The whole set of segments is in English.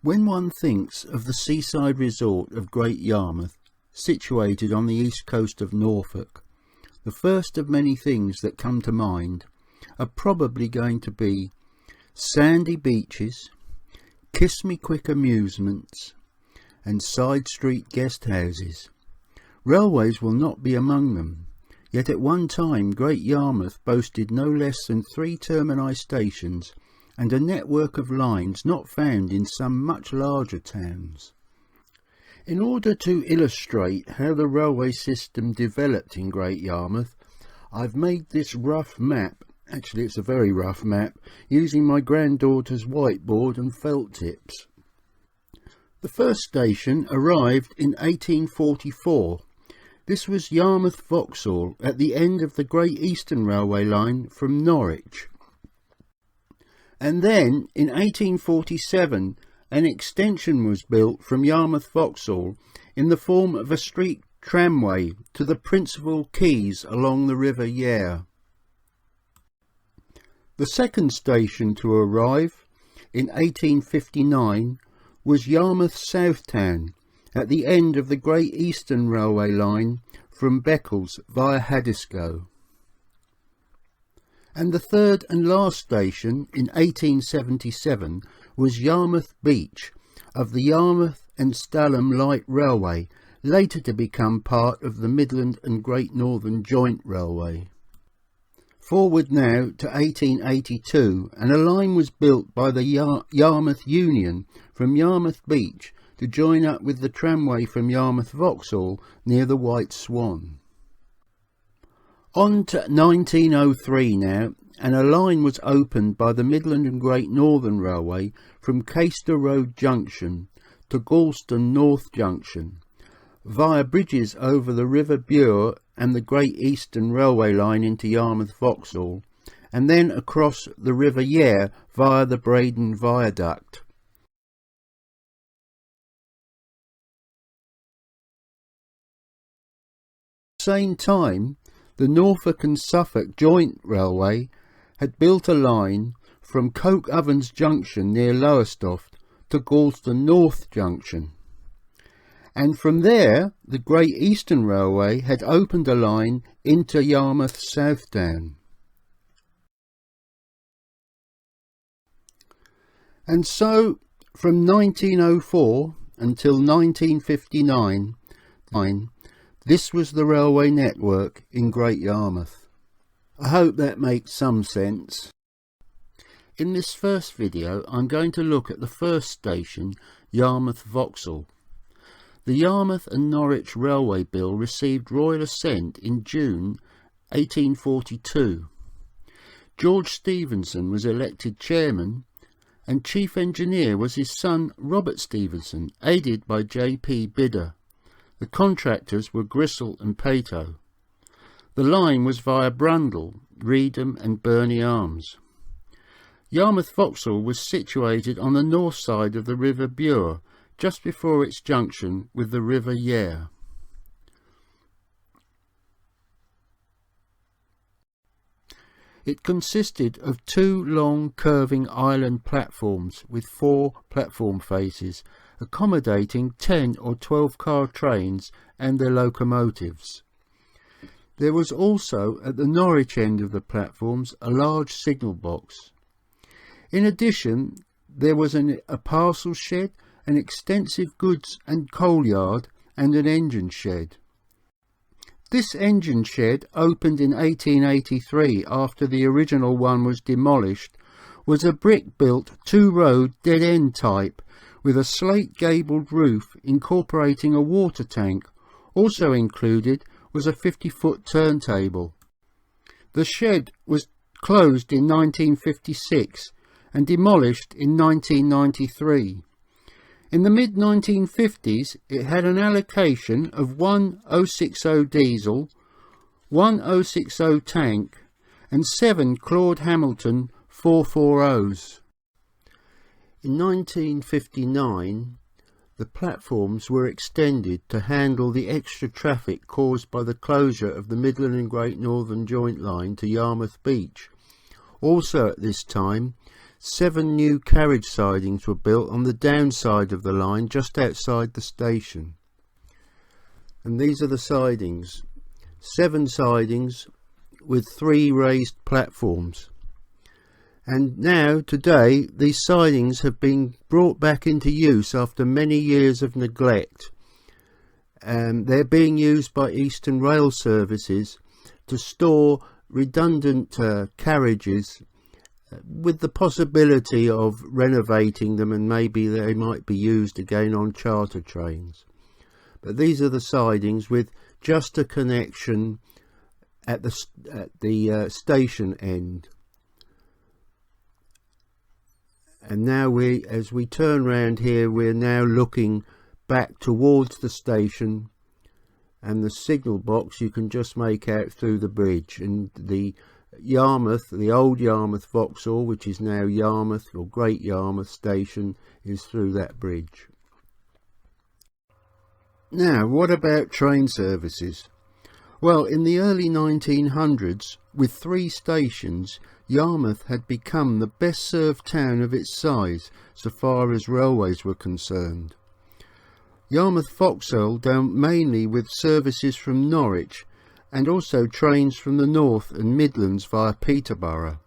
When one thinks of the seaside resort of Great Yarmouth, situated on the east coast of Norfolk, the first of many things that come to mind are probably going to be sandy beaches, kiss-me-quick amusements, and side street guest houses. Railways will not be among them, yet at one time Great Yarmouth boasted no less than 3 termini stations and a network of lines not found in some much larger towns. In order to illustrate how the railway system developed in Great Yarmouth, I've made this rough map. Actually, it's a very rough map, using my granddaughter's whiteboard and felt tips. The first station arrived in 1844. This was Yarmouth Vauxhall at the end of the Great Eastern Railway line from Norwich. And then, in 1847, an extension was built from Yarmouth Vauxhall in the form of a street tramway to the principal quays along the River Yare. The second station to arrive, in 1859, was Yarmouth SouthTown at the end of the Great Eastern Railway line from Beccles via Haddiscoe. And the third and last station in 1877 was Yarmouth Beach of the Yarmouth and Stalham Light Railway, later to become part of the Midland and Great Northern Joint Railway. Forward now to 1882, and a line was built by the Yarmouth Union from Yarmouth Beach to join up with the tramway from Yarmouth Vauxhall near the White Swan. On to 1903 now, and a line was opened by the Midland and Great Northern Railway from Caister Road Junction to Galston North Junction, via bridges over the River Bure and the Great Eastern Railway line into Yarmouth Vauxhall, and then across the River Yare via the Braden Viaduct. At the same time, the Norfolk and Suffolk Joint Railway had built a line from Coke Ovens Junction near Lowestoft to Galston North Junction. And from there, the Great Eastern Railway had opened a line into Yarmouth SouthTown. And so, from 1904 until 1959, this was the railway network in Great Yarmouth. I hope that makes some sense. In this first video, I'm going to look at the first station, Yarmouth Vauxhall. The Yarmouth and Norwich Railway Bill received royal assent in June 1842. George Stephenson was elected chairman, and chief engineer was his son Robert Stephenson, aided by J.P. Bidder. The contractors were Gristle and Pato. The line was via Brundall, Reedham and Burney Arms. Yarmouth Vauxhall was situated on the north side of the River Bure, just before its junction with the River Yare. It consisted of 2 long curving island platforms with 4 platform faces, accommodating 10 or 12 car trains and their locomotives. There was also at the Norwich end of the platforms a large signal box. In addition, there was a parcel shed, an extensive goods and coal yard, and an engine shed. This engine shed, opened in 1883 after the original one was demolished, was a brick-built 2-road dead-end type with a slate-gabled roof incorporating a water tank. Also included was a 50-foot turntable. The shed was closed in 1956 and demolished in 1993. In the mid-1950s, it had an allocation of 1 060 diesel, 1 060 tank, and 7 Claude Hamilton 440s. In 1959, the platforms were extended to handle the extra traffic caused by the closure of the Midland and Great Northern Joint Line to Yarmouth Beach. Also at this time, 7 new carriage sidings were built on the downside of the line just outside the station. And these are the sidings. 7 sidings with 3 raised platforms. And now, today, these sidings have been brought back into use after many years of neglect. They're being used by Eastern Rail Services to store redundant carriages, with the possibility of renovating them, and maybe they might be used again on charter trains. But these are the sidings with just a connection at the station end. And now as we turn round here, we're now looking back towards the station, and the signal box you can just make out through the bridge. And the Yarmouth, the old Yarmouth Vauxhall, which is now Yarmouth or Great Yarmouth station, is through that bridge. Now, what about train services? Well, in the early 1900s, with 3 stations, Yarmouth had become the best served town of its size so far as railways were concerned. Yarmouth Vauxhall dealt mainly with services from Norwich and also trains from the North and Midlands via Peterborough.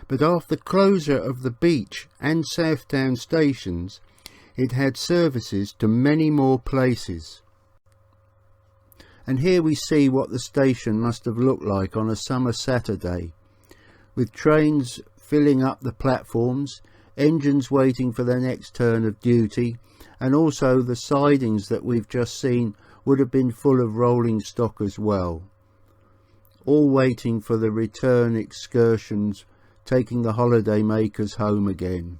But after the closure of the Beach and SouthTown stations, it had services to many more places. And here we see what the station must have looked like on a summer Saturday, with trains filling up the platforms, engines waiting for their next turn of duty, and also the sidings that we've just seen would have been full of rolling stock as well, all waiting for the return excursions, taking the holiday makers home again.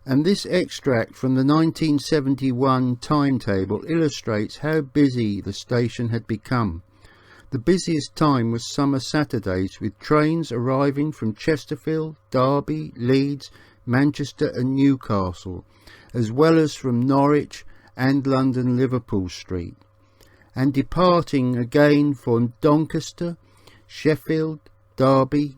And this extract from the 1971 timetable illustrates how busy the station had become. The busiest time was summer Saturdays, with trains arriving from Chesterfield, Derby, Leeds, Manchester and Newcastle, as well as from Norwich and London Liverpool Street, and departing again for Doncaster, Sheffield, Derby,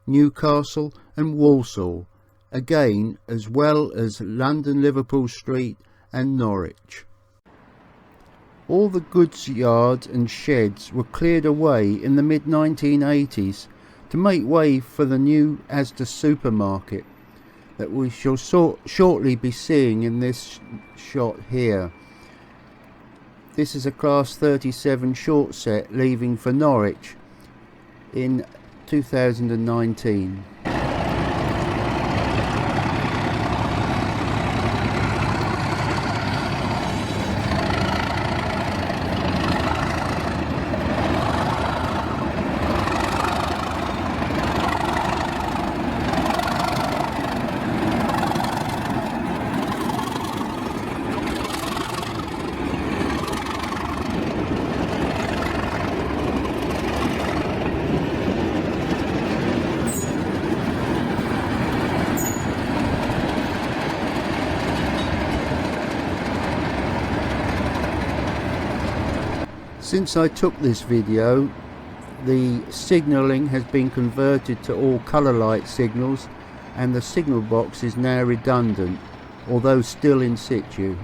Newcastle and Walsall, again as well as London Liverpool Street and Norwich. All the goods yards and sheds were cleared away in the mid-1980s to make way for the new Asda supermarket that we shall shortly be seeing in this shot here. This is a Class 37 short set leaving for Norwich in 2019. Since I took this video, the signalling has been converted to all colour light signals, and the signal box is now redundant, although still in situ.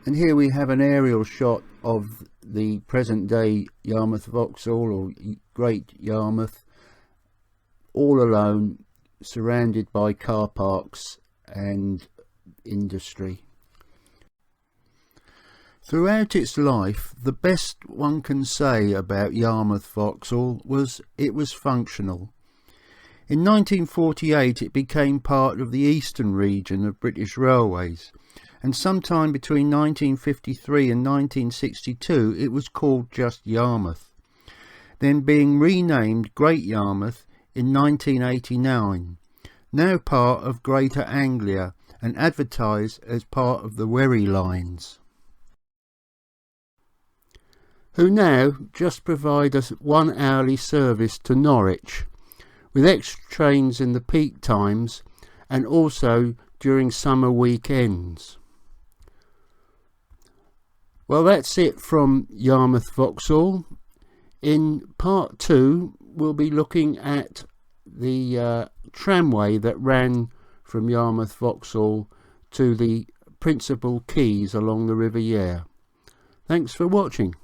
And here we have an aerial shot of the present day Yarmouth Vauxhall, or Great Yarmouth, all alone, surrounded by car parks and industry. Throughout its life, the best one can say about Yarmouth Vauxhall was it was functional. In 1948 it became part of the eastern region of British Railways, and sometime between 1953 and 1962 it was called just Yarmouth, then being renamed Great Yarmouth in 1989, now part of Greater Anglia and advertised as part of the Wherry lines, who now just provide us 1 hourly service to Norwich, with extra trains in the peak times and also during summer weekends. Well, that's it from Yarmouth Vauxhall. In part 2 we'll be looking at the tramway that ran from Yarmouth Vauxhall to the principal quays along the River Yare. Thanks for watching.